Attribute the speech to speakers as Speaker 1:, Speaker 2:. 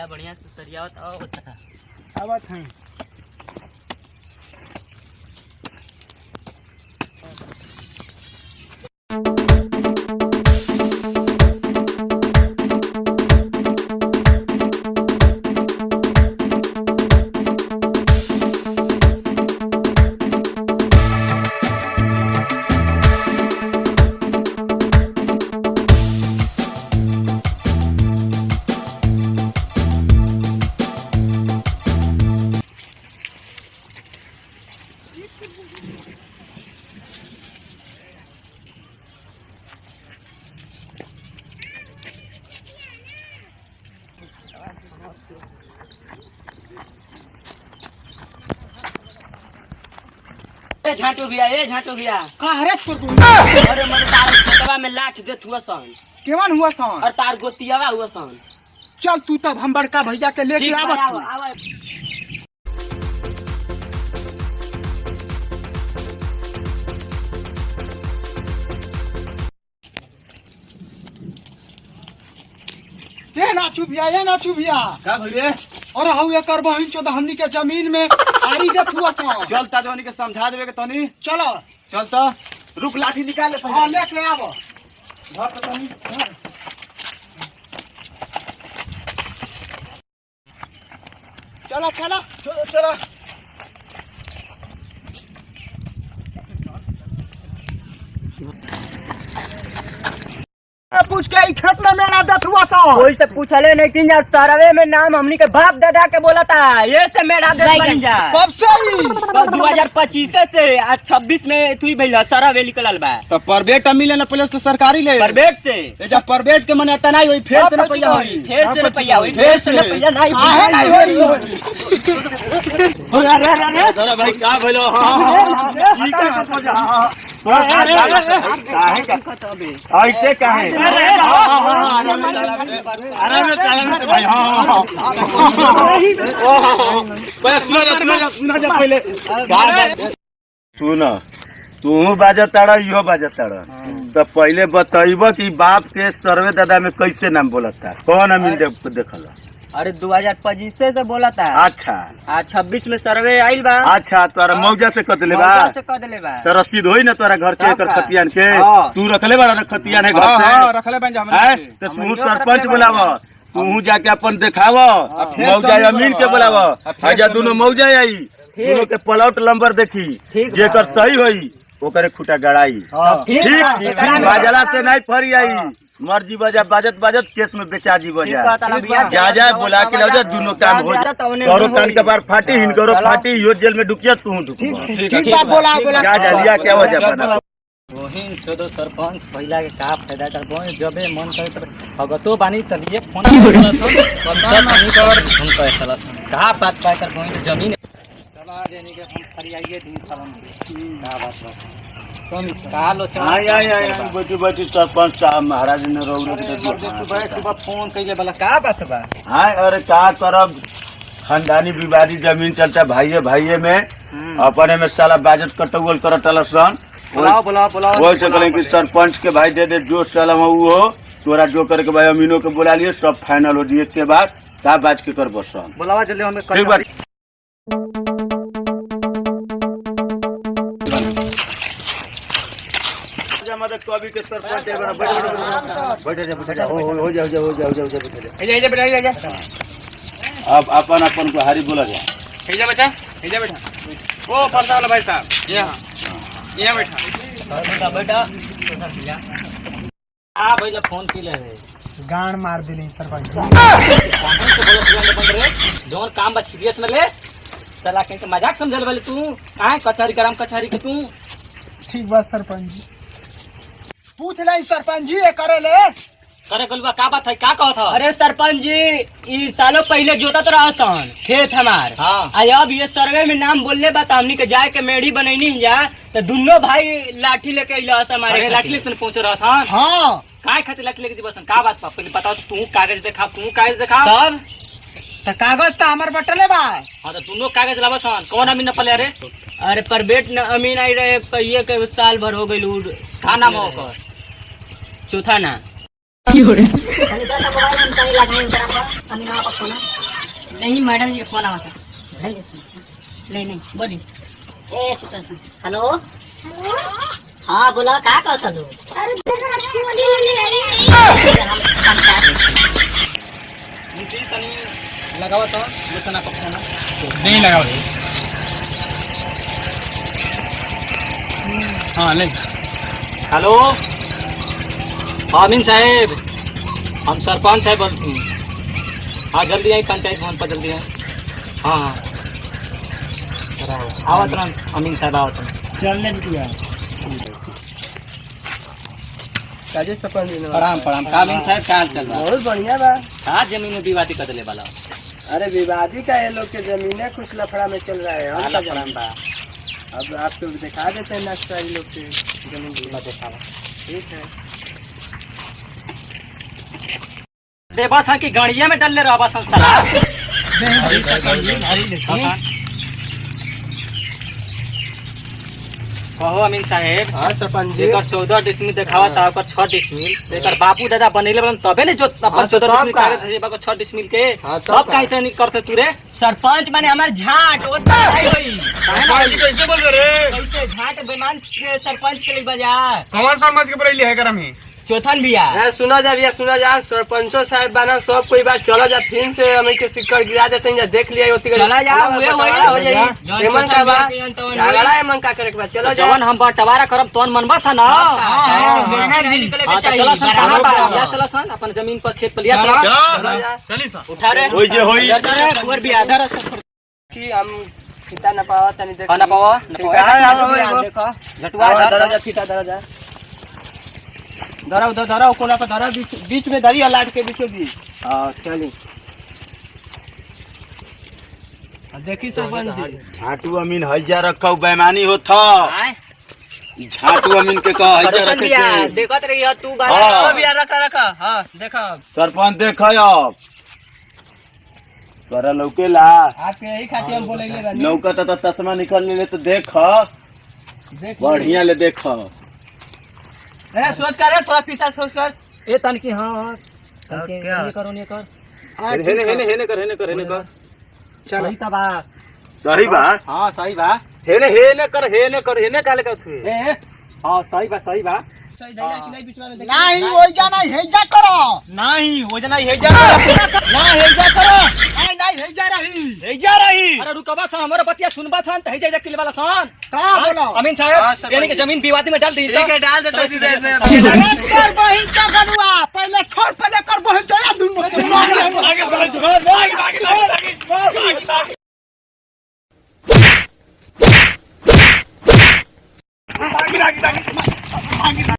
Speaker 1: भैया बढ़िया से सरियावत
Speaker 2: आवत हैं।
Speaker 1: झाटू भैया
Speaker 2: अरे
Speaker 1: अरे मेरे तार खेतवा में लाठ देत हुआ सन
Speaker 2: केवन हुआ सन
Speaker 1: और तार गोतियावा हुआ सन।
Speaker 2: चल तू तब हम बड़का भैया के लेके आवत हूँ। ये नाचू भैया
Speaker 3: का भइले?
Speaker 2: और हऊ एकर बहिन चोद हमनी के जमीन में आरी देत हुआ सन।
Speaker 3: चल ताजवानी के समझा देवे के तनी।
Speaker 2: चलो
Speaker 3: चल त रुक लाठी निकाल ले
Speaker 2: हाँ लेके आवो।
Speaker 3: धर त तनी।
Speaker 2: चलो चलो
Speaker 3: चल
Speaker 2: पूछ के खेत में मेरा देत हुआ सन।
Speaker 1: कोई से पूछले नहीं कि जा सरवे में नाम हमनी के बाप दादा के बोला था ये से मेरा दे बन जा।
Speaker 2: कब से ही?
Speaker 1: 2025 से आज 26 में तू भैया सरवे निकलल बा।
Speaker 3: त प्राइवेट मिले ना पहले से सरकारी ले।
Speaker 1: प्राइवेट से
Speaker 3: ए जब प्राइवेट के मने आता नहीं होई फेर से रुपया होई।
Speaker 1: फेर से रुपया होई। फेर से रुपया नहीं
Speaker 2: आहे नहीं होई।
Speaker 3: अरे भाई का भइलो? हां ठीक है काहे का ऐसे काहे? अरे भाई हां पहले सुन तू बाजताड़ा इहो बाजताड़ा तो पहले बताइब कि बाप के सर्वे दादा में कैसे नाम बोलता कौन अमीन देखल?
Speaker 1: अरे 2025 से बोला था।
Speaker 3: अच्छा
Speaker 1: आज 26 में सर्वे आइल बा।
Speaker 3: अच्छा तोरा मौजा से कतले बा
Speaker 1: से कह देले बा
Speaker 3: तो रसीद होई ना तोरा घर के एकर खतियान के
Speaker 1: हाँ।
Speaker 3: तू रखले बा खतियान है घर से
Speaker 2: रखले बन जा
Speaker 3: हैं तो तू सरपंच बुलाव तू जाके अपन देखाव मौजा अमीन के बुलाव आजा दोनों मौजा आई दोनों के प्लॉट नंबर देखी जेकर सही होई ओकरे खुटा गड़ाई। ठीक बाजला से नहीं फरी आई मर्जी बजा बाजत केस में बेचा जी बजा जा बुला के लाओ दोनों काम हो जा करो कान के बार फाटी हिनकरो फाटी यो जेल में डुकिया तू
Speaker 2: ठीक बात बोला
Speaker 3: जा लिया क्या वजह बना
Speaker 1: वही छोड़ो सरपंच पहिला के का फायदा करबो जबे मन करे तब भगतो बानी तलिए फोन कर फोन कर साला का बात पाए कर फोन जमीन चला देने के हम खरियाइए दिन सालन का बात बा कौन का लो
Speaker 3: आई बैठी सरपंच साहब महाराज ने रोड के
Speaker 1: सुबह फोन कइले वाला का बात बा?
Speaker 3: हां अरे का करब खानदानी विवादी जमीन चलता भाइये में अपने में साला बाजट कटौल करतल सन
Speaker 1: बुलाओ
Speaker 3: वो से कहें कि सरपंच के भाई दे जो चल वो हो तोरा जो करके भाई अमीनों के बुला लिए सब फाइनल हो दिए के बाद का बाज के कर बसन
Speaker 1: बुलावा जल्दी हमें
Speaker 3: ठीक बात मदद कभी के सरपंच बैठ जा हो जा अब अपन को हारी बोला जा
Speaker 2: बेटा ओ पर्दा वाला भाई साहब यहाँ बैठा
Speaker 1: आ भैया फोन की ले
Speaker 2: गान मार दिली सरपंच
Speaker 1: जोन काम बस सीरियस में ले चला कहीं मजाक समझल वाले तू काहे कचहरी गरम कचहरी के तू
Speaker 2: ठीक बात सरपंच जी पूछ नहीं सरपंच जी करे ले
Speaker 1: करे गलुआ का बात है का कहत है? अरे सरपंच जी ई सालों पहले जोता तो रहा सन खेत हमार हाँ। अब ये सर्वे में नाम बोलने बा हमनी के जाए के मेढ़ी बनैनी जा तो दोनों भाई लाठी लेके अइला हमारे लाठी लेके पहुंच रहा सन हाँ काय खातिर लाठी लेके बसन का बात पहले बताओ तू कागज दिखा तब
Speaker 2: तो कागज तो हमार बटले बा
Speaker 1: हाँ तो दोनों कागज लावा सन कौन अमीन न पले अरे प्राइवेट अमीन आई रहे कहिए के साल भर हो गई का नाम हो चौथा ना
Speaker 4: नहीं मैडम जी फोन आवा था नहीं बोली ए हेलो हाँ बोला का कहता तू
Speaker 1: लगावा तो लेतना पक्का ना
Speaker 2: नहीं लगा हाँ नहीं
Speaker 1: हेलो अमीन साहेब हम सरपंच साहब बोलते हैं हाँ जल्दी आई पंचायत भवन पर जल्दी आई हाँ हाँ आवत रहा अमीन साहब आवत चलने दिया
Speaker 2: राजेश सरपंच जी
Speaker 1: प्रणाम प्रणाम का अमीन साहब क्या हाल चल रहा
Speaker 2: बहुत बढ़िया बा
Speaker 1: हाँ जमीन में विवादी कर दिले वाला
Speaker 2: अरे विवादी का ये लोग के जमीनें कुछ लफड़ा में चल रहा है हम
Speaker 1: आला
Speaker 2: क्या
Speaker 1: प्रणाम बा
Speaker 2: अब आपको दिखा देते हैं नाश्ता ये लोग के जमीन की।
Speaker 1: दिखावा
Speaker 2: ठीक है
Speaker 1: देवा सा की गाड़िया में डल रहा संसार कहो अमीन साहेब
Speaker 2: हाँ सरपंच जी
Speaker 1: एकर 14 डिसमिल देखावा था ओकर 6 डिसमिल एकर बापू दादा बनेले बन तबे ने जो अपन 14 डिसमिल कागज है बाको 6 डिसमिल के
Speaker 2: हाँ, तब
Speaker 1: तब कैसे नहीं करते तू रे सरपंच माने हमार झाट ओता है होई
Speaker 2: कैसे बोल रहे
Speaker 1: कैसे झाट बेमान के सरपंच के लिए बजा
Speaker 2: कौन समझ के बरेली है करम ही
Speaker 1: चौथन बिया
Speaker 2: सुना जा भैया सुना जा सरपंचो साहब बना सब कोई बात चला जा फिर से हमें के सिक्कर गिरा देते हैं देख लिया होती
Speaker 1: चला जा हुए
Speaker 2: हो जाई मन का बा झगड़ा है मन का करे के बाद चलो जा
Speaker 1: जवन हम बंटवारा करब तोन मनबा सा ना चला सन कहां बा या चला सन अपन जमीन पर खेत पर लिया चला
Speaker 2: चली सा
Speaker 1: उठा रे
Speaker 3: होई जे होई
Speaker 1: रे कुवर भी आधा रस
Speaker 2: कि हम कितना न पावा तनी देख
Speaker 1: ना पावा देखो झटुआ
Speaker 2: धरा जा फीता धरा जा धरा उधर धरा कोना पर धरा बीच में धरी लाट के बीचों बीच हां चली देखी सरपंच जी
Speaker 3: झाटू अमीन हइजा रखौ बेमानी होत झाटू अमीन के कह हइजा रखे के
Speaker 1: देखत रही तू
Speaker 3: हाँ।
Speaker 1: बारा
Speaker 2: भी रखा रखा हां देखा
Speaker 3: सरपंच देख अब तोरा लौकेला
Speaker 2: आपके यही खातिर हम बोलेले बानी
Speaker 3: लौकत त तस्मा निकल ले तो देख
Speaker 2: देख
Speaker 3: बढ़िया ले देख
Speaker 2: ए सोच कर थोड़ा पीछा सोच कर
Speaker 1: ए तन की हां
Speaker 2: क्या?
Speaker 1: ये करो ये कर
Speaker 3: हेने कर
Speaker 2: चल
Speaker 1: सही तबा
Speaker 3: सही बा
Speaker 1: हां सही बा
Speaker 3: हेने काले का थुए
Speaker 1: ए हां सही बा
Speaker 2: सही धैया कि नहीं बीच में देख
Speaker 1: नहीं हो जाना है जा करो नहीं हो जाना है जा ना है जा करो नहीं है जा रही अरे रुकबा सन हमरे बतिया सुनबा सन त है जा किले वाला सन का बोलो अमीन साहब यानी कि जमीन विवादी में डाल दी
Speaker 2: ठीक है डाल देता हूं
Speaker 1: कर बहिन का गनुआ पहले छोड़ पहले कर बहिन चला दुनो